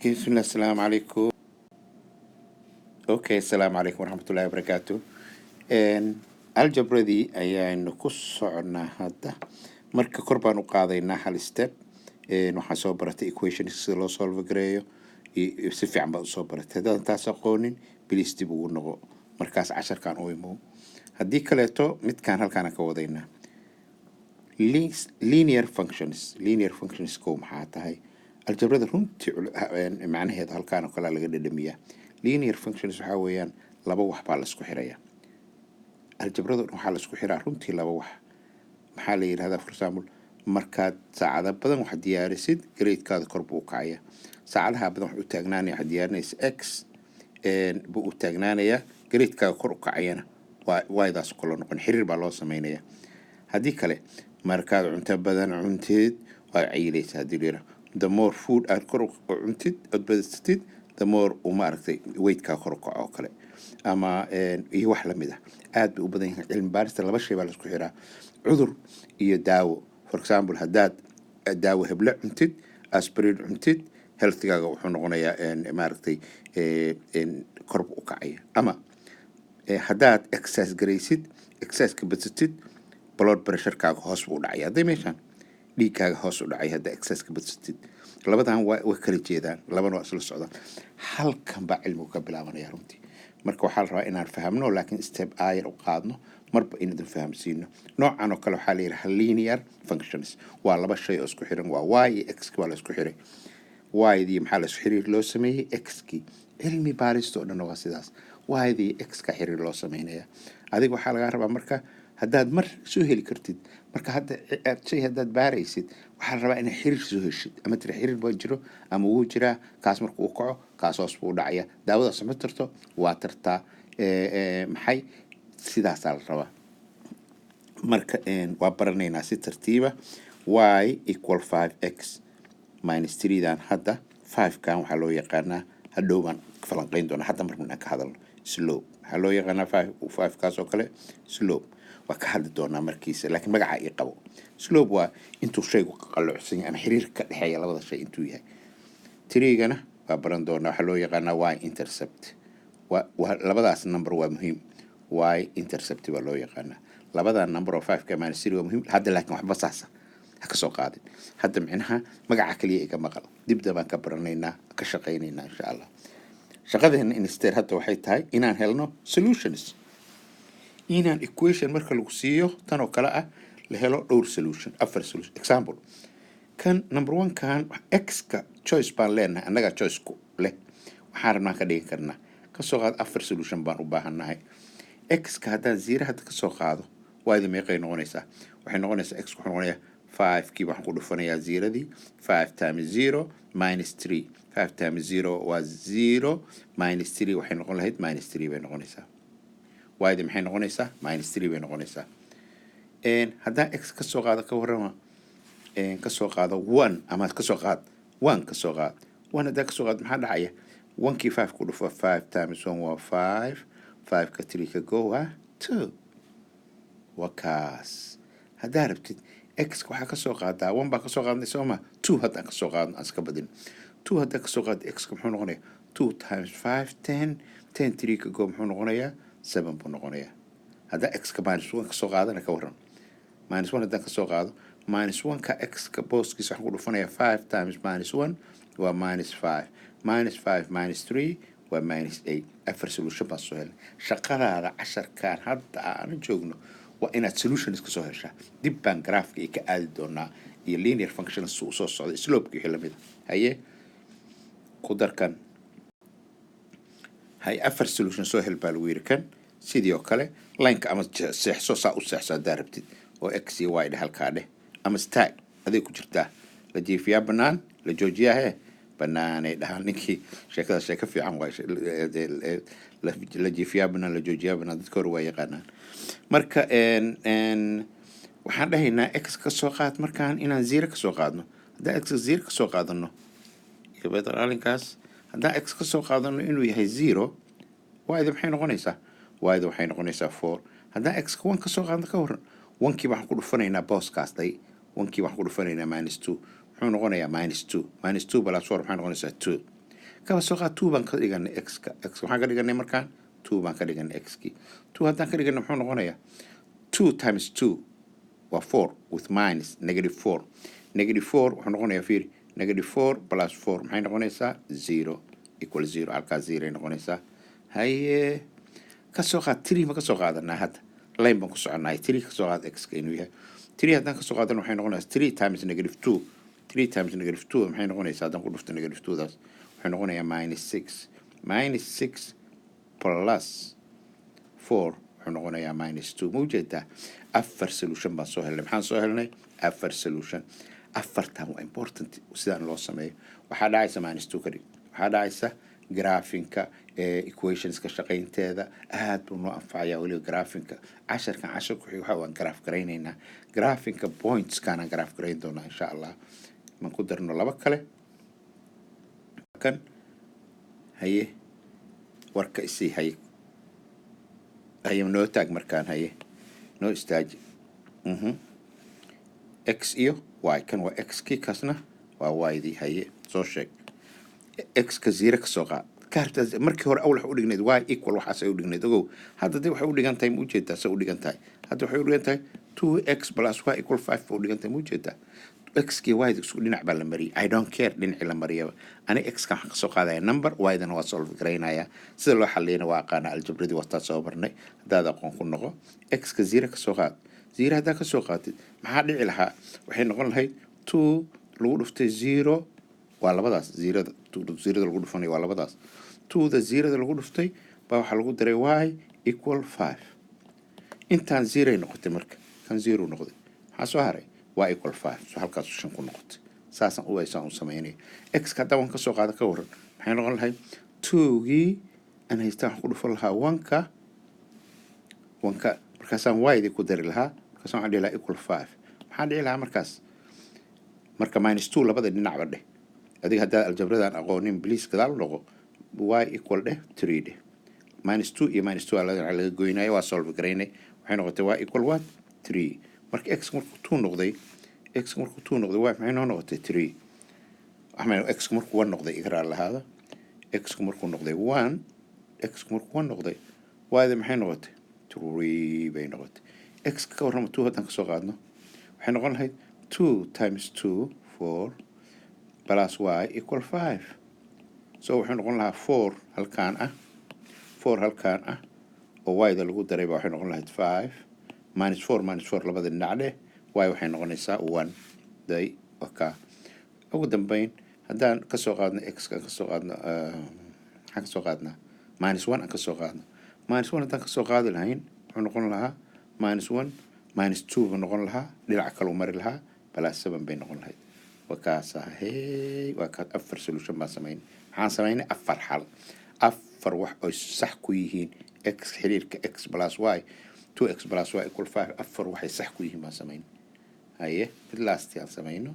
بسم الله السلام عليكم. اوكي السلام عليكم ورحمة الله وبركاته. الجبر دي ayaynu ku soconaa hadda marka kor baan u qaadaynaa hal step. Waxaan soo baratay equations sida loo solve gareeyo iyo si fiican baa u soo baratay. Haddaan taas aqoonin please dib ugu noqo markaas casharkaan u imo. Haddii kaleeto midkaan halkaan ka wadaynaa linear functions ko maxaa tahay aljabrada runtii macnaheedu halkaan oo kale laga dhadhamiyaa. Linear functions waxa weeyaan laba wax baa la isku xiraya. aljabrada waxaa la isku xiraa runtii laba wax. maxaa la yiraahdaa for example markaad saacada badan wax diyaarisid gradeekaada kor buu u kacaya. saacadaha badan wax u taagnaanaya wax diyaarinaysa x buu u taagnaanaya gradeekaaga kor u kacayana waydaas kala noqon xiriir baa loo sameynaya. haddii kale markaad cunto badan cuntid waa cayileysa. haddii la yiraahdo the more food aad kor u cuntid aad badsatid the more uma aragtay weightkaa kor u kaco oo kale ama iyo wax la mid ah. aad bay u badan yahay cilmi baarista laba shay baa la isku xiraa cudur iyo daawo. for example haddaad daawo heblo cuntid aspirin cuntid healthigaaga wuxuu noqonayaa maaragtay kor u kacaya. ama haddaad exercise garaysid exercise ka badsatid blood pressurekaaga hoos buu u dhacaya. hadday meeshaan dhiigkaaga hoos u dhacay haddaa exercise ka badsatid labadan way kala jeedaan labana waa isla socdaan. halkan baa cilmigu ka bilaabanaya runtii. marka waxaa la rabaa inaan fahamno laakiin step ayar u qaadno marba inaan fahamsiino. noocan oo kale waxaa la yiraahdaa linear functions. waa laba shay oo isku xiran waa y iyo x waa la isku xiray. y-dii maxaa la isku xiriir loo sameeyey x-kii. cilmi baarista oo dhan waa sidaas. y-dii x-ka xiriir loo sameynaya. adiga waxaa laga rabaa marka haddaad mar soo heli kartid marka hadda shay haddaad baaraysid waxaa la rabaa inaad xiriir soo heshid ama tira xiriir baa jiro ama wuu jiraa kaas marka uu kaco kaas hoos buu u dhacaya. daawadaas ma tarto waa tartaa maxay sidaasaa la rabaa. marka waa baranaynaa si tartiiba. y equal 5x minus 3 dan hadda 5kan waxaa loo yaqaanaa hadhow baan falanqayn doonaa hadda markaan ka hadalno slope. waxaa loo yaqaanaa 5 kaas oo kale slope waa ka hadli doonaa markiisa laakiin magaca ii qabo. slope waa intuu shaygu qalloocsan yahay ama xiriir ka dhexeeya labada shay intuu yahay. tirigana waa baran doonaa waxaa loo yaqaanaa y intercept. labadaas number waa muhiim. y intercept waa loo yaqaanaa labada number oo 5 ka minus 3 waa muhiim. hadda laakiin waxba saasa ha ka soo qaadin. hadda micnaha magaca kaliya iga maqal dibda baan ka baranaynaa ka shaqaynaynaa insha allah. shaqadeena instead hadda waxay tahay inaan helno solutions. inaan equation marka lagu siiyo tan oo kale ah la helo dhowr solution afar solution. example kan number 1 kan x-ka choice baan leenahay annaga choice ku leh waxaan rabnaa ka dhigin karnaa ka soo qaad afar solution baan u baahannahay. x-ka haddaan 0 hadda ka soo qaado waayda meeqay noqonaysaa waxay noqonaysaa x wuxuu noqonayaa 5 kii waxaan ku dhufanayaa 0dii 5 times 0 minus 3 5 times 0 waa 0 minus 3 waxay noqon lahayd minus 3 bay noqonaysaa. waayda maxay noqonaysaa minus 3 bay noqonaysaa. haddaan x ka soo qaado ka warrama ka soo qaado 1 ama ka soo qaad 1 ka soo qaad 1 haddaan ka soo qaad maxaa dhacaya 1 kii 5 ku dhufo 5 times 1 waa 5 5 ka 3 ka go waa 2 waa kaas. haddaa rabtid x waxaa ka soo qaadaa 1 baa ka soo qaadnay sooma 2 haddaan ka soo qaadno aan iska badin 2 haddaan ka soo qaado x muxuu noqonayaa 2 times 5 10 10 3 ka go muxuu noqonayaa 7 buu noqonayaa. haddaa x ka minus 1 ka soo qaadana ka warran minus 1 haddaan ka soo qaado minus 1 ka x ka booskiisa waxaan ku dhufanayaa 5 times minus 1 waa minus 5 minus 5 minus 3 waa minus 8. afar solution baan soo helnay. shaqadaada casharkaan hadda aan joogno waa inaad solutions ka soo heshaa. dib baan graafka ka aadi doonaa iyo linear functions uu soo socdo slope wixii lamid haye ku darkan hay afar solution soo hel baa lagu yiri kan sidoo kale line ama seexso saa u seexso haddaa rabtid oo x iyo y halkaa dheh ama stack aday ku jirtaa la jiifiyaa bannaan la joojiyaa bannaanay dhahaan ninkii sheekada sheeko fiican waa la jiifiyaa bannaan la joojiyaa bannaan dadka hore waa yaqaanaan. marka waxaan dhahaynaa x ka soo qaad markaan inaan 0 ka soo qaadno. haddaan x 0 ka soo qaadano alinkaas haddaan x ka soo qaadano inuu yahay 0 y-da maxay noqonaysaa y-da waxay noqonaysaa 4. haddaan x 1 ka soo qaadno ka warran 1kii waxaan ku dhufanaynaa booskaas day 1kii waxaan ku dhufanaynaa minus 2 muxuu noqonayaa minus 2 minus 2 plus 4 maxay noqonaysaa 2 kaba soo qaad 2 baan ka dhiganay x ka x waxaan ka dhiganay markaan 2 baan ka dhiganay x ki 2 haddaan ka dhiganay muxuu noqonayaa 2 times 2 waa 4 with minus negative 4 negative 4 wuxuu noqonayaa fiiri negative 4 plus 4 maxay noqonaysaa 0 equal 0 halkaas 0 ay noqonaysaa haye ka soo qaad 3 ma ka soo qaadanaa hadda line baan ku soconaa 3 ka soo qaad x ka inuu yahay 3 haddaan ka soo qaadana waxay noqonaysaa 3 times negative 2 3 times negative 2 maxay noqonaysaa haddaan ku dhufto negative 2 daas waxay noqonayaa minus 6 minus 6 plus 4 wuxuu noqonayaa minus 2 ma ujeedaa afar solution baan soo helnay maxaan soo helnay afar solution afartan waa important sidaan loo sameeyo waxaa dhacaysa minus 2 ka dhig waxaa dhacaysa graphinka equationska shaqaynteeda aad buu noo anfacayaa weliba graphinka casharkan casharku waxa waan graph garaynaynaa graphinka points kaana graph garayn doonaa insha allah man ku darno laba kale kan haye warka isii haye haye noo taag markaan haye noo istaaji x iyo y kan waa x kii kaasna waa y dii haye soo sheeg x ka 0 ka soo qaad kaartaas markii hore awal waxa u dhignayd y equal waxaas ay u dhignayd ogow hadda dee waxay u dhigan tahay ma ujeedaa se u dhigan tahay hadda waxay u dhigan tahay 2x plus y equal 5 ba u dhigan tahay ma ujeedaa x kii y isku dhinac baa la mariyay I don't care dhinacii la mariyaba ani x kan waxaan ka soo qaadaya number y dana waa solve garaynaya sida loo xaliyana waa aqaana aljabradii waa taa soo barnay haddaad aqoon ku noqo x ka 0 ka soo qaad 0 haddaa ka soo qaatid maxaa dhici lahaa waxay noqon lahayd 2 lagu dhuftay 0 waa labadaas 0da 0da lagu dhufanay waa labadaas 2da 0da lagu dhuftay baa waxa lagu daray y equal 5 intaan 0 ay noqotay marka kan 0 noqday maxaa soo haray y equal 5 so halkaas 5 ku noqotay saasan u aysan u sameynay x ka dawan ka soo qaada ka waran maxay noqon lahayd 2gii aan haystaan ku dhufan lahaa 1ka markaasaan y ku dari lahaa markaasaan waxaan dhihi lahaa equal 5 maxaa dhici lahaa markaas marka minus 2 labada dhinacba dheh adiga haddaad aljabradan aqoonin please gadaal noqo y equal dheh 3 dheh minus 2 iyo minus 2 laga goynayo waa solve garaynay waxay noqotay y equal what 3 marka x markuu 2 noqday y maxay noo noqotay 3 waxaan x markuu 1 noqday igraa lahaada x markuu noqday 1 noqday y maxay noqotay 3 bay noqotay x ka warrama 2 haddaan ka soo qaadno waxay noqon lahayd 2 times 2 4 plus y equal 5 so wuxuu noqon lahaa 4 halkaan ah oo y-da lagu daray baa waxay noqon lahayd 5 minus 4 labada dhinac dheh y waxay noqonaysaa 1 day waka ugu dambeyn haddaan ka soo qaadno x ka soo qaadno maxaan ka soo qaadnaa minus 1 aan ka soo qaadno minus 1 haddaan ka soo qaadi lahayn wuxuu noqon lahaa minus 1 minus 2 buu noqon lahaa dhinac kale u mari lahaa plus 7 bay noqon lahayd wakaasaa hey waa ka afar solution baan samaynay maxaan samaynay afar xal afar wax oo sax ku yihiin x xiriirka x plus y 2x plus y equal 5 afar waxay sax ku yihiin baan samaynay haye mid last aan samayno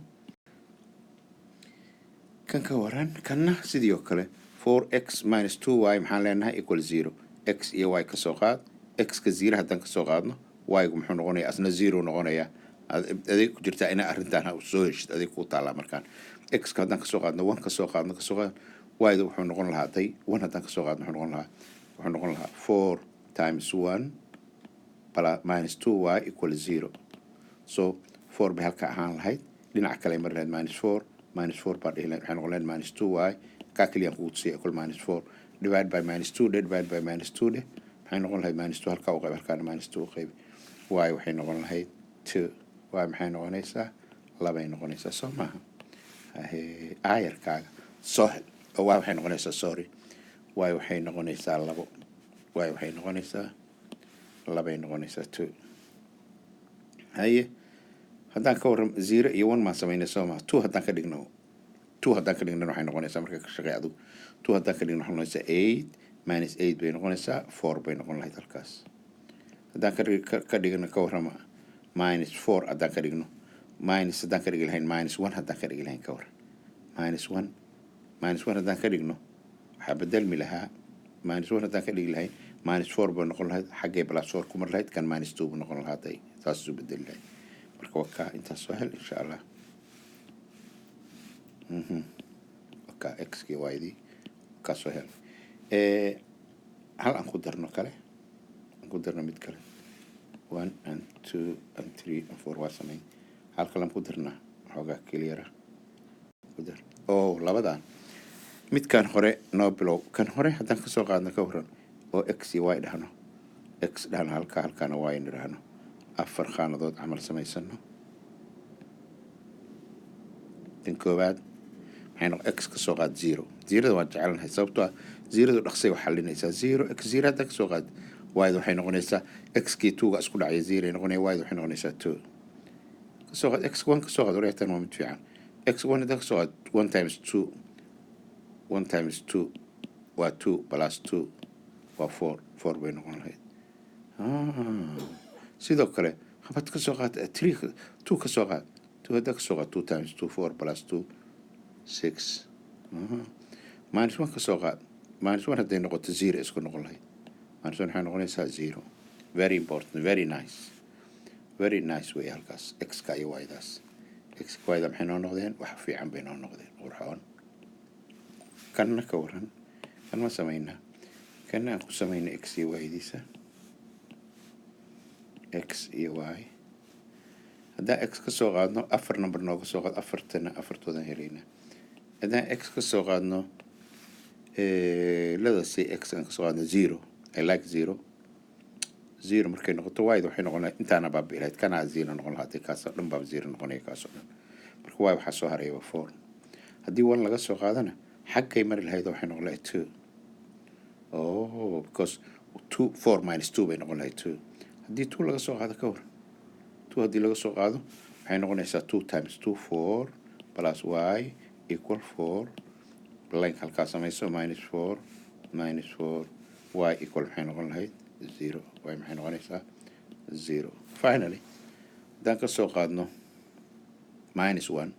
kan ka waran kanna sidii oo kale 4x minus 2y maxaan leenahay equal 0 x iyo y ka soo qaad x ka 0 haddaan ka soo qaadno y gu muxuu noqonayaa asna 0 noqonayaa adig ku jirtaa inaa arrintaan soo heshid adig ku taalaa markaan x ka haddaan ka soo qaadno 1 ka soo qaadno y-da wuxuu noqon lahaa 1 haddaan ka soo qaadno wuxuu noqon lahaa 4 times 1 plus minus 2y equal 0 so 4 bay halka ahaan lahayd dhinac kale mar lahayd minus 4 baa dhihi lahayd waxay noqon lahayd minus 2y kaa keliyaan kugu tusiyay equal minus 4 divide by minus 2 divide by minus 2 maxay noqon lahayd minus 2 halkaa u qayb halkaana minus 2 u qayb y waxay noqon lahayd 2 y maxay noqonaysaa 2 ay noqonaysaa soo maaha aayarkaaga soo hel y waxay noqonaysaa sorry y waxay noqonaysaa 2 y waxay noqonaysaa 2 ay noqonaysaa 2 haye haddaan ka warram 0 iyo 1 maan samaynay soo maaha 2 haddaan ka dhigno waxay noqonaysaa marka ka shaqey adigu 2 haddaan ka dhigno waxay noqonaysaa 8 minus 8 bay noqonaysaa 4 bay noqon lahayd halkaas haddaan ka dhigno ka warrama minus 4 haddaan ka dhigno minus haddaan ka dhigi lahayn minus 1 haddaan ka dhigi lahayn ka warran minus 1 haddaan ka dhigno waxaa bedelmi lahaa minus 1 haddaan ka dhigi lahayn minus 4 bay noqon lahayd xaggee plus 4 ku mar lahayd kan minus 2 buu noqon lahaa day saasuu bedeli lahayd marka wakaa intaas soo hel insha allah wakaa x kii y-dii kaasoo hel hal aan ku darno kale aan ku darno mid kale 1 and 2 and 3 and 4 waa samayn hal kale aan ku darnaa xoogaa clear ku dar labadan midkan hore noo bilow kan hore haddaan kasoo qaadno ka waran oo x iyo y dhahno x dhahno halkaana y dhahno afar qaanadood camal samaysano tan koowaad waxaynu x ka soo qaad 0 0da waan jecelnahay sababtoo ah 0da dhaqsay wax xalinaysaa 0 x 0 hadda ka soo qaad y waxay noqonaysaa x kii 2 ga isku dhacay 0 ay noqonaysaa y waxay noqonaysaa 2 ka soo qaad x 1 ka soo qaad wareegtan waa mid fiican x 1 hadda ka soo qaad 1 times 2 1 times 2 waa 2 plus 2 waa 4 bay noqon lahayd sidoo kale habad ka soo qaad 3 2 ka soo qaad 2 hadda ka soo qaad 2 times 2 4 plus 2 6 minus 1 ka soo qaad minus 1 hadday noqoto 0 isku noqon lahayd minus 1 waxay noqonaysaa 0 very important very nice way halkaas x ka iyo y daas x ka y da maxay noo noqdeen wax fiican bay noo noqdeen qurxoon kanna ka waran kan ma samaynaa kanna aan ku samaynaa x iyo y diisa x iyo y haddaan x ka soo qaadno afar number nooga soo qaad afartoodan helaynaa haddaan x ka soo qaadno ladasi x aan ka soo qaadno 0 I like 0 markay noqoto y waxay noqonaa intaana baabi lahayd kanaa 0 noqon lahaatay kaasoo dhan baa 0 noqonaya kaasoo dhan marka y waxaa soo haraya 4 haddii 1 laga soo qaadana xaggay mari lahayd waxay noqon lahayd 2 because 4 minus 2 bay noqon lahayd 2 haddii 2 laga soo qaado ka war 2 haddii laga soo qaado waxay noqonaysaa 2 times 2 4 plus y equal 4 blank halkaa samayso minus 4 y equal maxay noqon lahayd 0 y maxay noqonaysaa 0 finally haddaan ka soo qaadno minus 1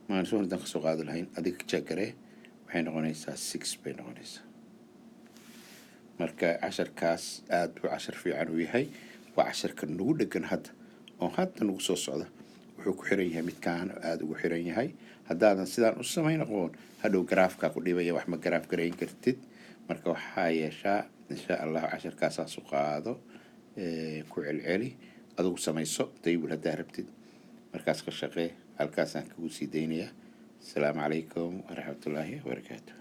haddaan ka soo qaado lahayn adiga jagare waxay noqonaysaa 6 bay noqonaysaa marka casharkaas aad buu cashar fiican u yahay waa casharka nagu dhegan hadda oo hadda nagu soo socda wuxuu ku xiran yahay midkaan aad ugu xiran yahay haddaadan sidaan u samayn aqoon hadhow garaafkaa ku dhibaya wax ma garaaf garayn kartid marka waxaa yeeshaa insha allah casharkaasaas u qaado ku celceli adigu samayso daybul haddaa rabtid markaas ka shaqee halkaasaan kugu sii daynayaa asalaamu calaykum waraxmatullaahi wabarakaatu